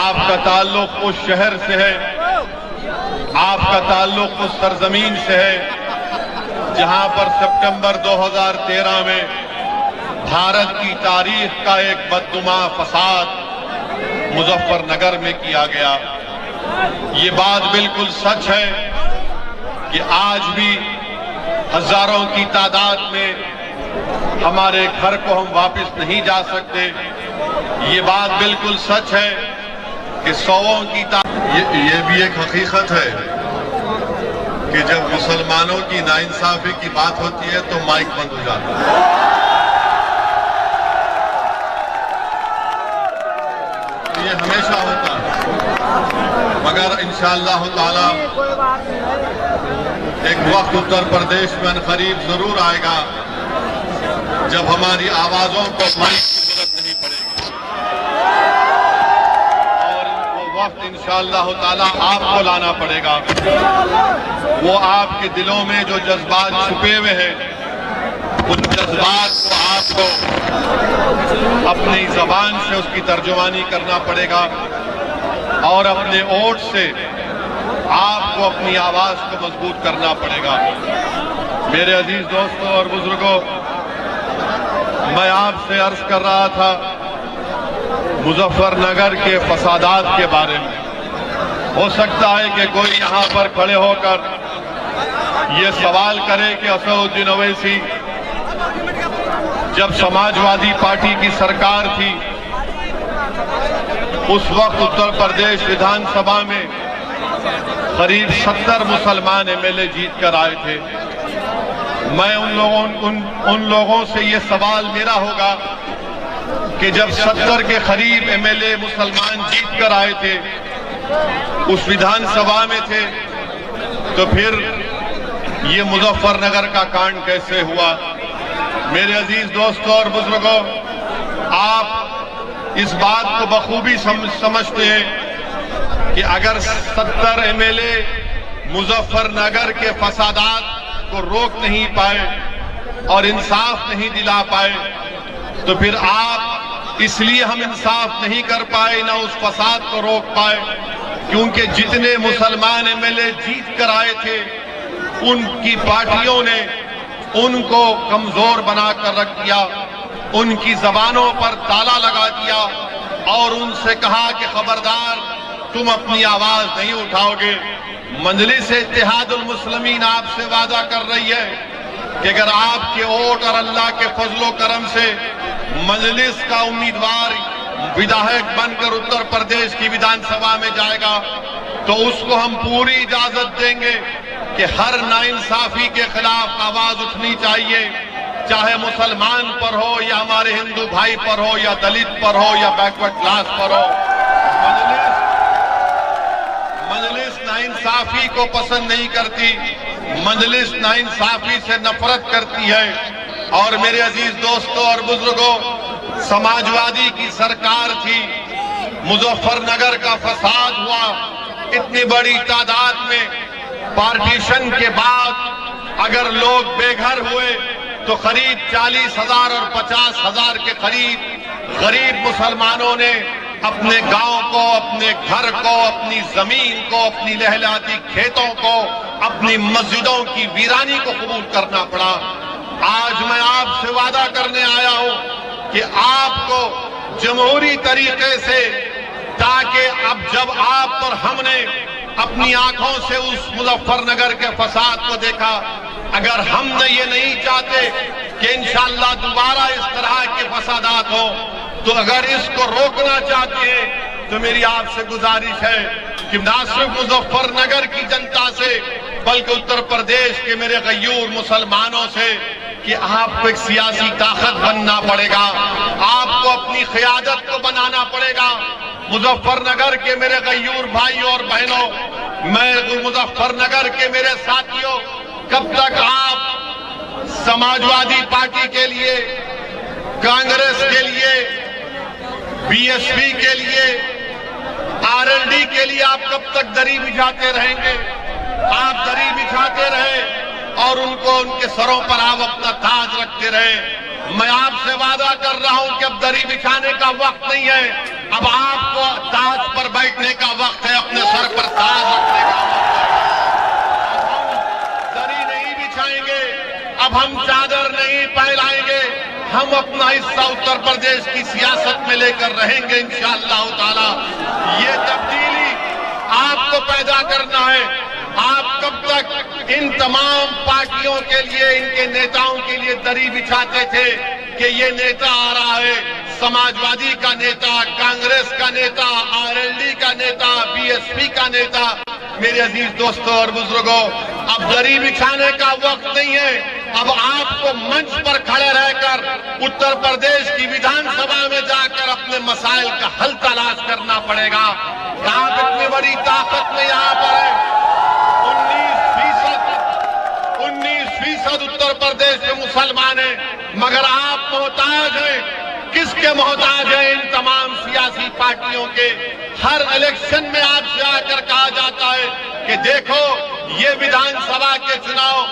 آپ کا تعلق اس شہر سے ہے، آپ کا تعلق اس سرزمین سے ہے جہاں پر سپٹمبر 2013 میں بھارت کی تاریخ کا ایک بدنما فساد مظفر نگر میں کیا گیا۔ یہ بات بالکل سچ ہے کہ آج بھی ہزاروں کی تعداد میں ہمارے گھر کو ہم واپس نہیں جا سکتے۔ یہ بات بالکل سچ ہے کہ سووں کی تعداد، یہ بھی ایک حقیقت ہے کہ جب مسلمانوں کی ناانصافی کی بات ہوتی ہے تو مائک بند ہو جاتا ہے۔ یہ ہمیشہ ہوتا ہے، مگر انشاءاللہ تعالی ایک وقت اتر پردیش میں عنقریب ضرور آئے گا جب ہماری آوازوں کو مائک کی ضرورت نہیں پڑے گی، اور وہ وقت انشاءاللہ تعالی آپ کو لانا پڑے گا۔ وہ آپ کے دلوں میں جو جذبات چھپے ہوئے ہیں، ان جذبات کو آپ کو اپنی زبان سے اس کی ترجمانی کرنا پڑے گا، اور اپنے اوٹ سے آپ کو اپنی آواز کو مضبوط کرنا پڑے گا۔ میرے عزیز دوستوں اور بزرگوں، میں آپ سے عرض کر رہا تھا مظفر نگر کے فسادات کے بارے میں۔ ہو سکتا ہے کہ کوئی یہاں پر کھڑے ہو کر یہ سوال کرے کہ اسد الدین اویسی جب سماجوادی پارٹی کی سرکار تھی، اس وقت اتر پردیش ویدھان سبھا میں قریب 70 مسلمان ایم ایل اے جیت کر آئے تھے۔ میں ان لوگوں سے یہ سوال میرا ہوگا کہ جب 70 کے قریب ایم ایل اے مسلمان جیت کر آئے تھے، اس ویدھان سبھا میں تھے، تو پھر یہ مظفر نگر کا کانڈ کیسے ہوا؟ میرے عزیز دوستوں اور بزرگوں، آپ اس بات کو بخوبی سمجھتے ہیں کہ اگر 70 M L A Muzaffarnagar کے فسادات کو روک نہیں پائے اور انصاف نہیں دلا پائے، تو پھر آپ اس لیے ہم انصاف نہیں کر پائے، نہ اس فساد کو روک پائے، کیونکہ جتنے مسلمان ایم ایل اے جیت کر آئے تھے، ان کی پارٹیوں نے ان کو کمزور بنا کر رکھ دیا، ان کی زبانوں پر تالا لگا دیا، اور ان سے کہا کہ خبردار تم اپنی آواز نہیں اٹھاؤ گے۔ مجلس اتحاد المسلمین آپ سے وعدہ کر رہی ہے کہ اگر آپ کے ووٹ اور اللہ کے فضل و کرم سے مجلس کا امیدوار ودھایک بن کر اتر پردیش کی ویدھان سبھا میں جائے گا، تو اس کو ہم پوری اجازت دیں گے کہ ہر ناانصافی کے خلاف آواز اٹھنی چاہیے، چاہے مسلمان پر ہو یا ہمارے ہندو بھائی پر ہو یا دلت پر ہو یا بیکورڈ کلاس پر ہو۔ مجلس ناانصافی کو پسند نہیں کرتی، مجلس ناانصافی سے نفرت کرتی ہے۔ اور میرے عزیز دوستوں اور بزرگوں، سماجوادی کی سرکار تھی، مظفر نگر کا فساد ہوا، اتنی بڑی تعداد میں پارٹیشن کے بعد اگر لوگ بے گھر ہوئے تو قریب 40,000 اور 50,000 کے قریب غریب مسلمانوں نے اپنے گاؤں کو، اپنے گھر کو، اپنی زمین کو، اپنی لہلاتی کھیتوں کو، اپنی مسجدوں کی ویرانی کو قبول کرنا پڑا۔ آج میں آپ سے وعدہ کرنے آیا ہوں کہ آپ کو جمہوری طریقے سے، تاکہ اب جب آپ اور ہم نے اپنی آنکھوں سے اس مظفر نگر کے فساد کو دیکھا، اگر ہم نے یہ نہیں چاہتے کہ انشاءاللہ دوبارہ اس طرح کے فسادات ہوں، تو اگر اس کو روکنا چاہتے ہیں تو میری آپ سے گزارش ہے کہ نہ صرف مظفر نگر کی جنتا سے بلکہ اتر پردیش کے میرے غیور مسلمانوں سے کہ آپ کو ایک سیاسی طاقت بننا پڑے گا، آپ کو اپنی قیادت کو بنانا پڑے گا۔ مظفر نگر کے میرے غیور بھائی اور بہنوں، میں مظفر نگر کے میرے ساتھیوں، کب تک آپ سماجوادی پارٹی کے لیے، کانگریس کے لیے، بی ایس پی کے لیے، آر ایل ڈی کے لیے آپ کب تک دری بچھاتے رہیں گے؟ آپ دری بچھاتے رہے اور ان کو ان کے سروں پر آپ اپنا تاج رکھتے رہے۔ میں آپ سے وعدہ کر رہا ہوں کہ اب دری بچھانے کا وقت نہیں ہے، اب آپ کو تاج پر بیٹھ بیٹھنے کا وقت ہے، اپنے سر پر تاج رکھنے کا وقت ہے۔ دری نہیں بچھائیں گے، اب ہم چادر نہیں پھیلائیں گے، ہم اپنا حصہ اتر پردیش کی سیاست میں لے کر رہیں گے انشاءاللہ تعالی۔ یہ تبدیلی آپ کو پیدا کرنا ہے۔ آپ کب تک ان تمام پارٹیوں کے لیے، ان کے نیتاؤں کے لیے دری بچھاتے تھے کہ یہ نیتا آ رہا ہے، سماجوادی کا نیتا، کانگریس کا نیتا، RLD کا نیتا، BSP کا نیتا۔ میرے عزیز دوستوں اور بزرگوں، اب دری بچھانے کا وقت نہیں ہے، اب آپ کو منچ پر کھڑے رہ کر اتر پردیش کی ویدھان سبھا میں جا کر اپنے مسائل کا حل تلاش کرنا پڑے گا۔ آپ اتنی بڑی طاقت میں یہاں پر ہے، 19% اتر پردیش کے مسلمان ہیں، مگر آپ محتاج ہیں۔ کس کے محتاج ہیں؟ ان تمام سیاسی پارٹیوں کے۔ ہر الیکشن میں آپ سے آ کر کہا جاتا ہے کہ دیکھو یہ ویدھان سبھا کے چناؤ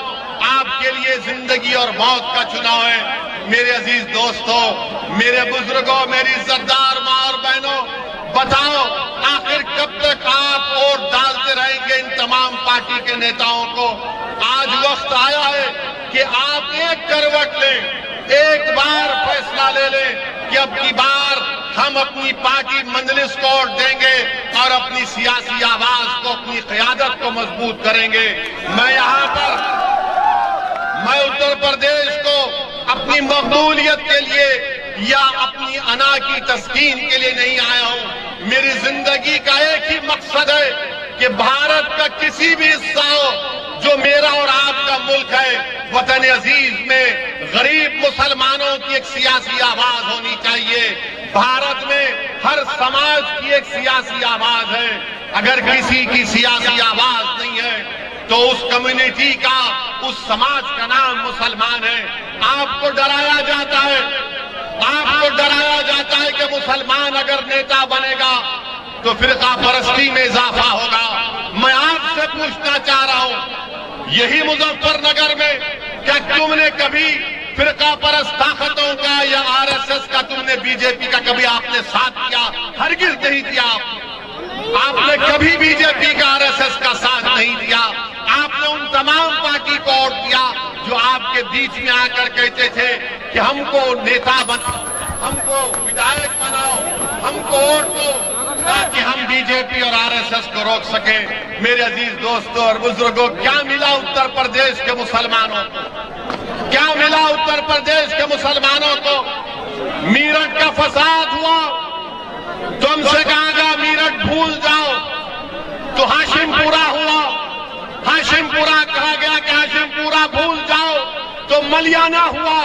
آپ کے لیے زندگی اور موت کا چناؤ ہے۔ میرے عزیز دوستوں، میرے بزرگوں، میری عزتدار ماں اور بہنوں، بتاؤ آخر کب تک آپ ووٹ ڈالتے رہیں گے ان تمام پارٹی کے نیتاؤں کو؟ آج وقت آیا ہے کہ آپ ایک کروٹ لیں، ایک بار فیصلہ لے لیں کہ اب کی بار ہم اپنی پارٹی مجلس کو ووٹ دیں گے اور اپنی سیاسی آواز کو، اپنی قیادت کو مضبوط کریں گے۔ میں اتر پردیش کو اپنی مقبولیت کے لیے یا اپنی انا کی تسکین کے لیے نہیں آیا ہوں۔ میری زندگی کا ایک ہی مقصد ہے کہ بھارت کا کسی بھی حصہ ہو جو میرا اور آپ کا ملک ہے، وطن عزیز میں غریب مسلمانوں کی ایک سیاسی آواز ہونی چاہیے۔ بھارت میں ہر سماج کی ایک سیاسی آواز ہے۔ اگر کسی کی سیاسی آواز نہیں ہے تو اس کمیونٹی کا، اس سماج کا نام مسلمان ہے۔ آپ کو ڈرایا جاتا ہے، کہ مسلمان اگر نیتا بنے گا تو فرقہ پرستی میں اضافہ ہوگا۔ میں آپ سے پوچھنا چاہ رہا ہوں، یہی مظفر نگر میں کیا تم نے کبھی فرقہ پرست طاقتوں کا یا RSS کا، تم نے BJP کا کبھی آپ نے ساتھ کیا؟ ہرگز نہیں کیا۔ آپ نے کبھی BJP کا RSS کا ساتھ نہیں دیا۔ آپ نے ان تمام پارٹی کو ووٹ دیا جو آپ کے بیچ میں آ کر کہتے تھے کہ ہم کو نیتا بناؤ، ہم کو ودھائک بناؤ، ہم کو ووٹ دو تاکہ ہم BJP اور RSS کو روک سکیں۔ میرے عزیز دوستوں اور بزرگوں، کیا ملا اتر پردیش کے مسلمانوں کو؟ کیا ملا اتر پردیش کے مسلمانوں کو؟ میرٹھ کا فساد ہوا، تم سے کہا گیا میرٹھ بھول جاؤ، تو ہاشم پورہ ہوا، ہاشم پورہ کہا گیا کہ ہاشم پورہ بھول جاؤ، تو ملیانہ ہوا،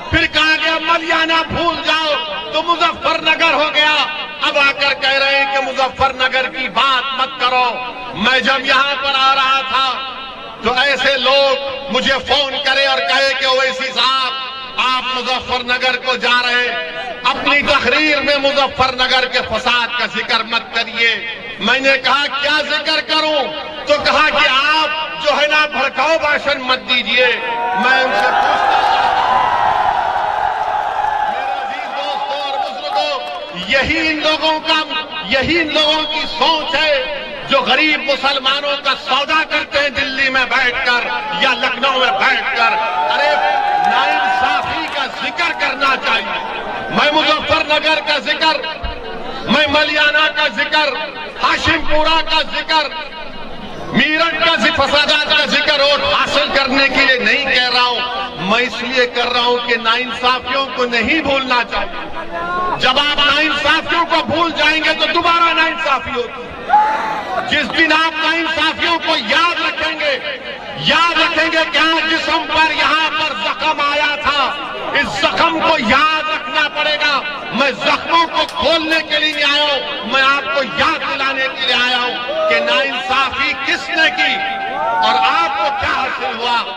پھر کہا گیا ملیانہ بھول جاؤ، تو مظفر نگر ہو گیا۔ اب آ کر کہہ رہے ہیں کہ مظفر نگر کی بات مت کرو۔ میں جب یہاں پر آ رہا تھا تو ایسے لوگ مجھے فون کرے اور کہے کہ اویسی صاحب آپ مظفر نگر کو جا رہے، اپنی تقریر میں مظفر نگر کے فساد کا ذکر مت کریے۔ میں نے کہا کیا ذکر کروں؟ تو کہا کہ آپ جو ہے نا بھڑکاؤ بھاشن مت دیجئے۔ میں ان سے پوچھتا یہی ان لوگوں کی سوچ ہے جو غریب مسلمانوں کا سودا کرتے ہیں دلی میں بیٹھ کر یا لکھنؤ میں بیٹھ کر۔ ارے ناانصافی کا ذکر کرنا چاہیے۔ میں مظفر نگر کا ذکر، میں ملیانہ کا ذکر، ہاشم پورہ کا ذکر، میرٹھ کا فسادات کا ذکر ووٹ حاصل کرنے کے لیے نہیں کہہ رہا ہوں، میں اس لیے کر رہا ہوں کہ ناانصافیوں کو نہیں بھولنا چاہیے۔ جب آپ ناانصافیوں کو بھول جائیں گے تو دوبارہ ناانصافی ہوتی ہے۔ جس دن آپ ناانصافیوں کو یاد رکھیں گے کہ آج جسم پر یہاں پر زخم آیا تھا، اس زخم کو یاد رکھنا پڑے گا۔ میں زخموں کو کھولنے کے لیے نہیں آیا ہوں، میں آپ کو یاد دلانے کے لیے آیا ہوں کہ ناانصافی کس نے کی اور آپ کو کیا حاصل ہوا۔